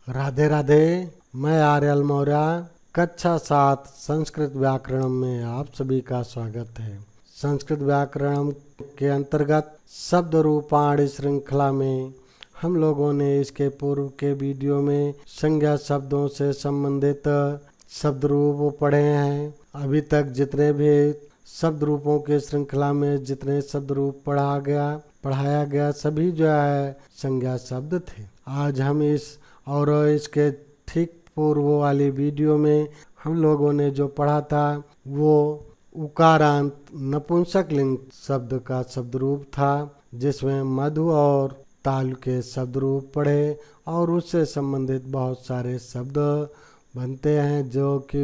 राधे राधे। मैं आर्यल मौर्य कक्षा 7 संस्कृत व्याकरण में आप सभी का स्वागत है। संस्कृत व्याकरण के अंतर्गत शब्द रूपाणी श्रृंखला में हम लोगों ने इसके पूर्व के वीडियो में संज्ञा शब्दों से संबंधित शब्द रूप पढ़े हैं। अभी तक जितने भी शब्द रूपों के श्रृंखला में जितने शब्द रूप पढ़ाया गया सभी जो है संज्ञा शब्द थे। आज हम इसके ठीक पूर्व वाली वीडियो में हम लोगों ने जो पढ़ा था वो उकारांत नपुंसकलिंग शब्द का शब्द रूप था, जिसमें मधु और ताल के शब्द रूप पढ़े और उससे संबंधित बहुत सारे शब्द बनते हैं जो कि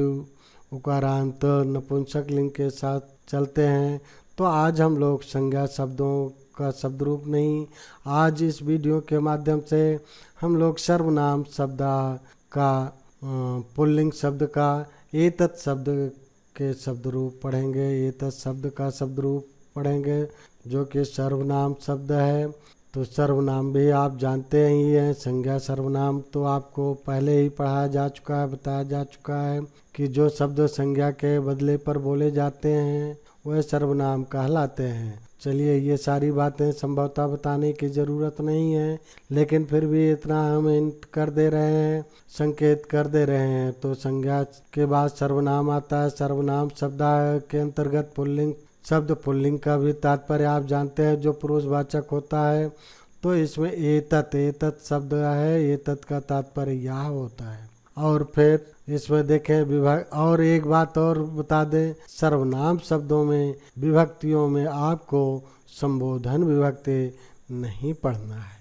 उकारांत नपुंसकलिंग के साथ चलते हैं। तो आज हम लोग संज्ञा शब्दों का शब्द रूप नहीं, आज इस वीडियो के माध्यम से हम लोग सर्वनाम शब्द का पुल्लिंग शब्द का एतत् शब्द के शब्द रूप पढ़ेंगे। एतत् शब्द का शब्द रूप पढ़ेंगे जो कि सर्वनाम शब्द है। तो सर्वनाम भी आप जानते ही हैं। संज्ञा सर्वनाम तो आपको पहले ही पढ़ाया जा चुका है, बताया जा चुका है कि जो शब्द संज्ञा के बदले पर बोले जाते हैं वह सर्वनाम कहलाते हैं। चलिए, ये सारी बातें संभवतः बताने की ज़रूरत नहीं है, लेकिन फिर भी इतना हम हिंट कर दे रहे हैं, संकेत कर दे रहे हैं। तो संज्ञा के बाद सर्वनाम आता है। सर्वनाम शब्द के अंतर्गत पुल्लिंग शब्द, पुल्लिंग का भी तात्पर्य आप जानते हैं जो पुरुषवाचक होता है। तो इसमें एतत् शब्द है, एतत् का तात्पर्य यह होता है। और फिर इसमें देखें विभाग। और एक बात और बता दें, सर्वनाम शब्दों में विभक्तियों में आपको संबोधन विभक्ति नहीं पढ़ना है।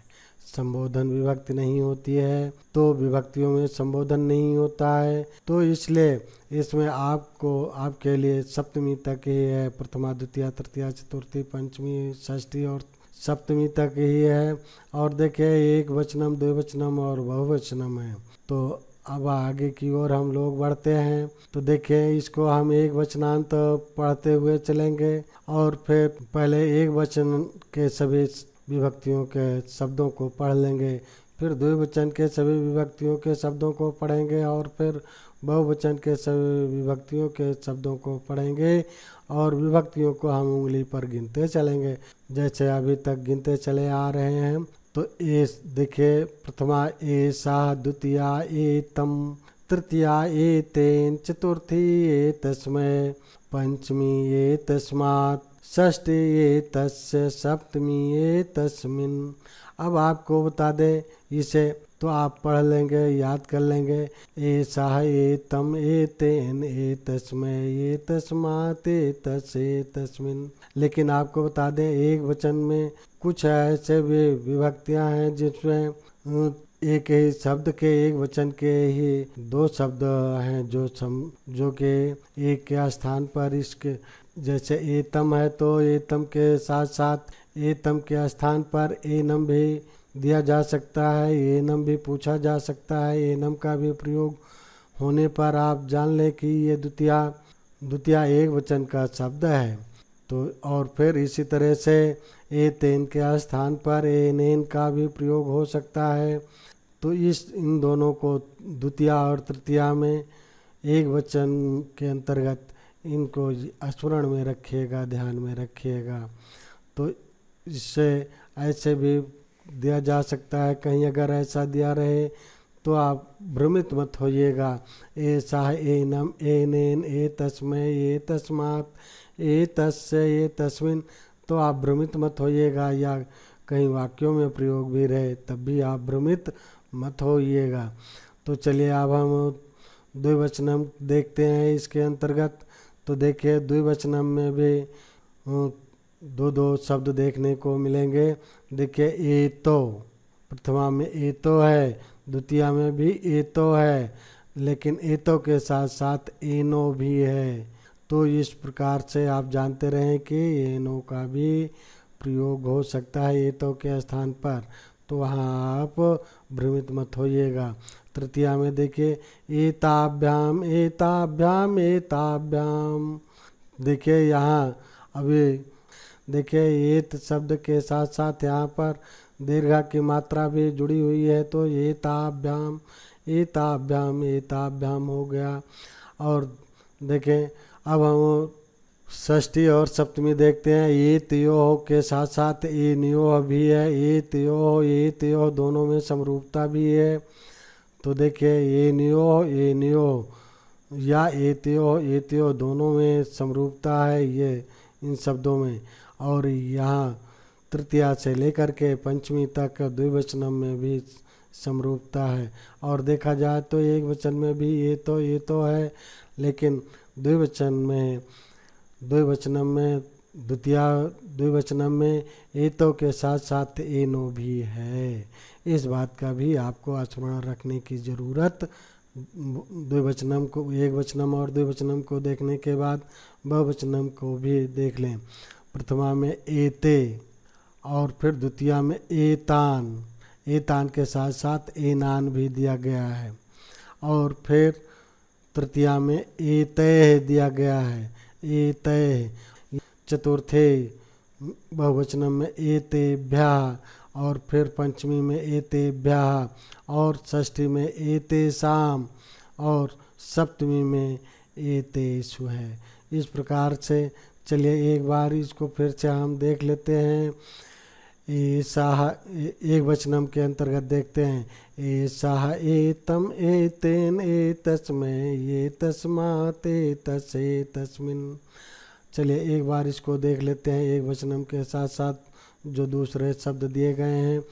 संबोधन विभक्ति नहीं होती है तो विभक्तियों में संबोधन नहीं होता है। तो इसलिए इसमें आपके लिए सप्तमी तक ही है। प्रथमा द्वितीया तृतीया चतुर्थी पंचमी षष्ठी और सप्तमी तक ही है। और देखिए एक वचनम द्विवचनम और बहुवचनम है। तो अब आगे की ओर हम लोग बढ़ते हैं। तो देखिए इसको हम एक वचनांत पढ़ते हुए चलेंगे और फिर पहले एक वचन के सभी विभक्तियों के शब्दों को पढ़ लेंगे, फिर द्विवचन के सभी विभक्तियों के शब्दों को पढ़ेंगे और फिर बहुवचन के सभी विभक्तियों के शब्दों को पढ़ेंगे और विभक्तियों को हम उंगली पर गिनते चलेंगे जैसे अभी तक गिनते चले आ रहे हैं। तो ये देखिए, प्रथमा एषा, द्वितीया एतम, तृतीया एतेन, चतुर्थी एतस्मै, पंचमी एतस्मात्, षष्ठी एतस्य, सप्तमी एतस्मिन्। अब आपको बता दें इसे तो आप पढ़ लेंगे, याद कर लेंगे। एषा एतम एतेन एतस्मै एतस्मात् एतस्य एतस्मिन्। लेकिन आपको बता दें एक वचन में कुछ ऐसे भी विभक्तियां हैं जिसमें एक ही शब्द के एक वचन के ही दो शब्द हैं जो कि एक के स्थान पर इसके, जैसे एतम है तो एतम के साथ साथ एतम के स्थान पर एनम भी दिया जा सकता है, एनम भी पूछा जा सकता है। एनम का भी प्रयोग होने पर आप जान लें कि ये द्वितीया एक वचन का शब्द है। तो और फिर इसी तरह से एतेन के स्थान पर एनेन का भी प्रयोग हो सकता है। तो इन दोनों को द्वितीया और तृतीया में एक वचन के अंतर्गत इनको स्मरण में रखिएगा, ध्यान में रखिएगा। तो इससे ऐसे भी दिया जा सकता है। कहीं अगर ऐसा दिया रहे तो आप भ्रमित मत होइएगा। ऐसा एनम एनेन एतस्मै एतस्मात् एतस्य एतस्मिन्, तो आप भ्रमित मत होइएगा। या कहीं वाक्यों में प्रयोग भी रहे तब भी आप भ्रमित मत होइएगा। तो चलिए अब हम द्विवचनम देखते हैं इसके अंतर्गत। तो देखिए द्विवचनम में भी दो शब्द देखने को मिलेंगे। देखिए एतो, प्रथमा में एतो है, द्वितीया में भी एतो है, लेकिन एतो के साथ साथ एनो भी है। तो इस प्रकार से आप जानते रहें कि एनो का भी प्रयोग हो सकता है एतो के स्थान पर। तो वहाँ आप भ्रमित मत होइएगा। तृतीया में देखिए एताभ्याम एताभ्याम एताभ्याम। देखिए यहाँ अभी देखिए एत शब्द के साथ साथ यहाँ पर दीर्घा की मात्रा भी जुड़ी हुई है, तो एताभ्याम एताभ्याम एताभ्याम हो गया। और देखें अब हम षष्ठी और सप्तमी देखते हैं। ये त्योह के साथ साथ ए न्योह भी है, ये त्योह दोनों में समरूपता भी है। तो देखिए ये न्योह या ए त्योह दोनों में समरूपता है ये इन शब्दों में। और यहाँ तृतीया से लेकर के पंचमी तक द्विवचनम में भी समरूपता है। और देखा जाए तो एक वचन में भी ये तो है, लेकिन द्विवचनम में द्विवचनम में एतो के साथ साथ एनो भी है। इस बात का भी आपको स्मरण रखने की ज़रूरत। द्विवचनम को, एक वचनम और द्विवचनम को देखने के बाद बहुवचनम को भी देख लें। प्रथमा में एते और फिर द्वितीया में एतान के साथ साथ एनान भी दिया गया है। और फिर तृतीया में एतय दिया गया है, एतय। चतुर्थे बहुवचनम में एतेभ्यः, और फिर पंचमी में एतेभ्यः, और षष्ठी में एतेषाम्, और सप्तमी में एतेषु है। इस प्रकार से चलिए एक बार इसको फिर से हम देख लेते हैं। एक वचनम के अंतर्गत देखते हैं। एषः एतम एतेन एतस्मै एतस्मात् एतस्मिन्। चलिए एक बार इसको देख लेते हैं एक वचनम के साथ साथ जो दूसरे शब्द दिए गए हैं।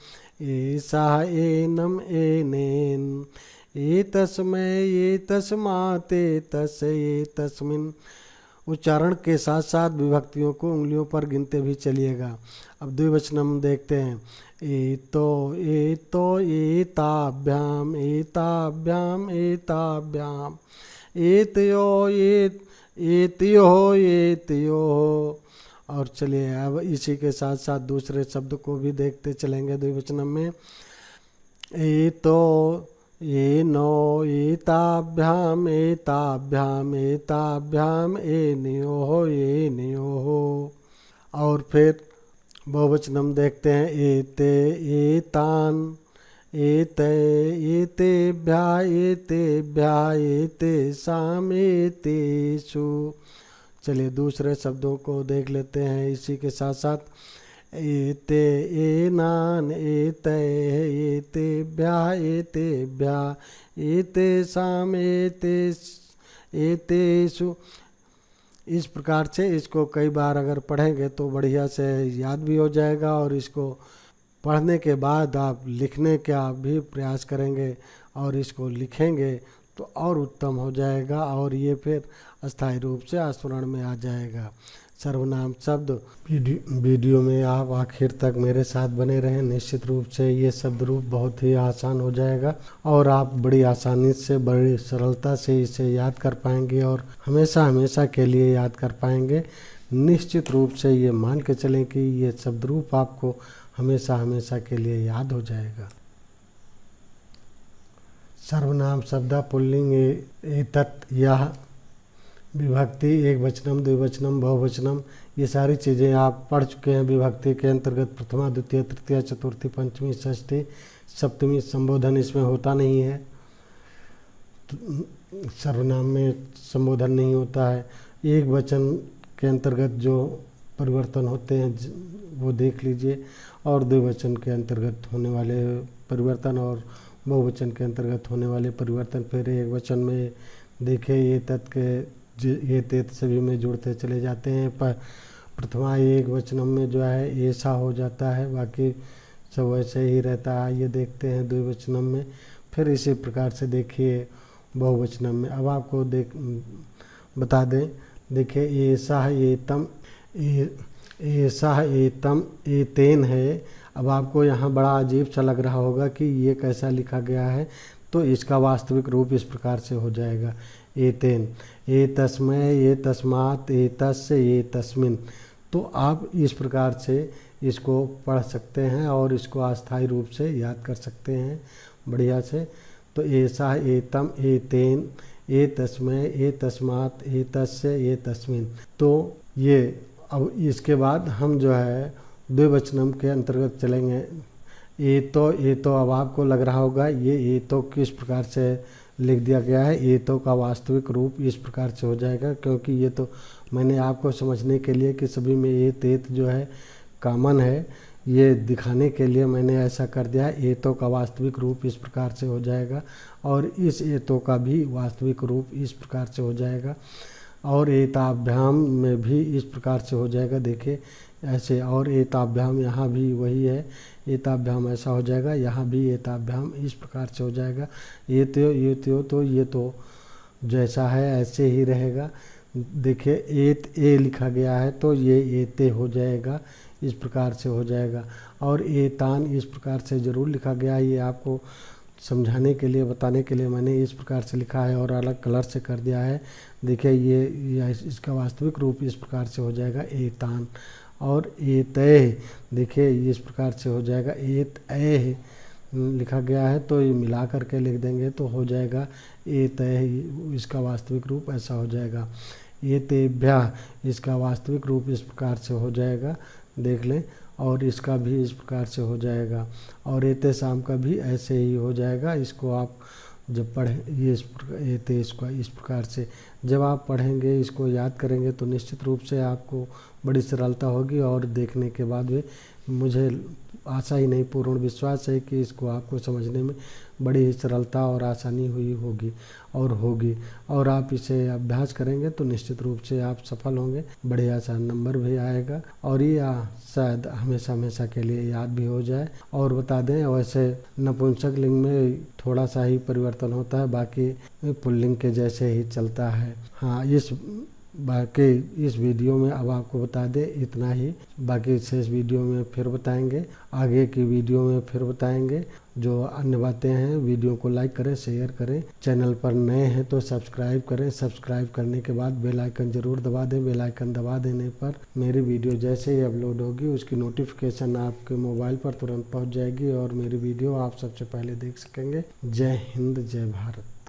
एषः एनम एनेन एतस्मै एतस्मात् एतस्मिन्। उच्चारण के साथ साथ विभक्तियों को उंगलियों पर गिनते भी चलिएगा। अब द्विवचनम देखते हैं। एतो एताभ्याम एताभ्याम एताभ्याम एतयो। और चलिए अब इसी के साथ साथ दूसरे शब्द को भी देखते चलेंगे द्विवचनम में। एतो एनो एताभ्याम एताभ्याम एताभ्याम एनयोः। और फिर बहुवचनम देखते हैं। एते एतान एतेभ्यः एतेषाम् एतेषु। चलिए दूसरे शब्दों को देख लेते हैं इसी के साथ साथ। एते एनान एतैः एतेभ्यः एतेषाम् एतेषु। इस प्रकार से इसको कई बार अगर पढ़ेंगे तो बढ़िया से याद भी हो जाएगा, और इसको पढ़ने के बाद आप लिखने का भी प्रयास करेंगे और इसको लिखेंगे तो और उत्तम हो जाएगा, और ये फिर अस्थायी रूप से स्मरण में आ जाएगा। सर्वनाम शब्द वीडियो में आप आखिर तक मेरे साथ बने रहें। निश्चित रूप से ये शब्द रूप बहुत ही आसान हो जाएगा और आप बड़ी आसानी से, बड़ी सरलता से इसे याद कर पाएंगे और हमेशा हमेशा के लिए याद कर पाएंगे। निश्चित रूप से ये मान के चलें कि ये शब्द रूप आपको हमेशा हमेशा के लिए याद हो जाएगा। सर्वनाम शब्द पुल्लिंग एतत् यह, विभक्ति एक वचनम द्विवचनम बहुवचनम, ये सारी चीज़ें आप पढ़ चुके हैं। विभक्ति के अंतर्गत प्रथमा द्वितीय तृतीया चतुर्थी पंचमी षष्ठी सप्तमी संबोधन इसमें होता नहीं है। सर्वनाम में संबोधन नहीं होता है। एक वचन के अंतर्गत जो परिवर्तन होते हैं वो देख लीजिए, और द्विवचन के अंतर्गत होने वाले परिवर्तन और बहुवचन के अंतर्गत होने वाले परिवर्तन। फिर एक वचन में देखिए ये तत्व ये तेत सभी में जुड़ते चले जाते हैं। पर प्रथमा एक वचनम में जो है ऐसा हो जाता है, बाकी सब वैसे ही रहता है। ये देखते हैं द्विवचनम में। फिर इसी प्रकार से देखिए बहुवचनम में। अब आपको बता दें, देखिए ऐसा एतम ऐसा एतम एतेन है। अब आपको यहाँ बड़ा अजीब सा लग रहा होगा कि ये कैसा लिखा गया है, तो इसका वास्तविक रूप इस प्रकार से हो जाएगा। एतेन एतस्मै एतस्मात् एतस्य एतस्मिन्। तो आप इस प्रकार से इसको पढ़ सकते हैं और इसको अस्थायी रूप से याद कर सकते हैं बढ़िया से। तो ऐसा एतम एतेन एतस्मै एतस्मात् एतस्य एतस्मिन्। तो ये अब इसके बाद हम जो है द्विवचनम के अंतर्गत चलेंगे। ये तो अब आपको लग रहा होगा ये तो किस प्रकार से लिख दिया गया है। ये तो का वास्तविक रूप इस प्रकार से हो जाएगा, क्योंकि ये तो मैंने आपको समझने के लिए कि सभी में ये तेत जो है कॉमन है, ये दिखाने के लिए मैंने ऐसा कर दिया है। ये तो का वास्तविक रूप इस प्रकार से हो जाएगा और इस ये तो का भी वास्तविक रूप इस प्रकार से हो जाएगा और एताभ्याम में भी इस प्रकार से हो जाएगा। देखिए ऐसे, और एताभ्याम यहाँ भी वही है, एताभ्याम ऐसा हो जाएगा, यहाँ भी एताभ्याम इस प्रकार से हो जाएगा। ये तो जैसा है ऐसे ही रहेगा। देखिए ए लिखा गया है तो ये एते हो जाएगा, इस प्रकार से हो जाएगा। और एतान इस प्रकार से ज़रूर लिखा गया है, ये आपको समझाने के लिए बताने के लिए मैंने इस प्रकार से लिखा है और अलग कलर से कर दिया है। देखिए ये इसका वास्तविक रूप इस प्रकार से हो जाएगा एतान। और एतय देखिए इस प्रकार से हो जाएगा, एतय लिखा गया है तो ये मिला करके लिख देंगे तो हो जाएगा एतय, इसका वास्तविक रूप ऐसा हो जाएगा। एतेभ्यः इसका वास्तविक रूप इस प्रकार से हो जाएगा, देख लें, और इसका भी इस प्रकार से हो जाएगा और एते शाम का भी ऐसे ही हो जाएगा। इसको आप जब पढ़ें ये एते इसको इस प्रकार से जब आप पढ़ेंगे, इसको याद करेंगे तो निश्चित रूप से आपको बड़ी सरलता होगी और देखने के बाद भी मुझे आशा ही नहीं पूर्ण विश्वास है कि इसको आपको समझने में बड़ी ही सरलता और आसानी हुई होगी और आप इसे अभ्यास करेंगे तो निश्चित रूप से आप सफल होंगे, बड़े आसान नंबर भी आएगा और ये शायद हमेशा के लिए याद भी हो जाए। और बता दें वैसे नपुंसक लिंग में थोड़ा सा ही परिवर्तन होता है, बाकी पुल्लिंग के जैसे ही चलता है। हाँ, बाकी इस वीडियो में अब आपको बता दें इतना ही, बाकी शेष वीडियो में फिर बताएंगे, आगे की वीडियो में फिर बताएंगे जो अन्य बातें हैं। वीडियो को लाइक करें, शेयर करें, चैनल पर नए हैं तो सब्सक्राइब करें। सब्सक्राइब करने के बाद बेल आइकन ज़रूर दबा दें। बेल आइकन दबा देने पर मेरी वीडियो जैसे ही अपलोड होगी उसकी नोटिफिकेशन आपके मोबाइल पर तुरंत पहुंच जाएगी और मेरी वीडियो आप सबसे पहले देख सकेंगे। जय हिंद, जय भारत।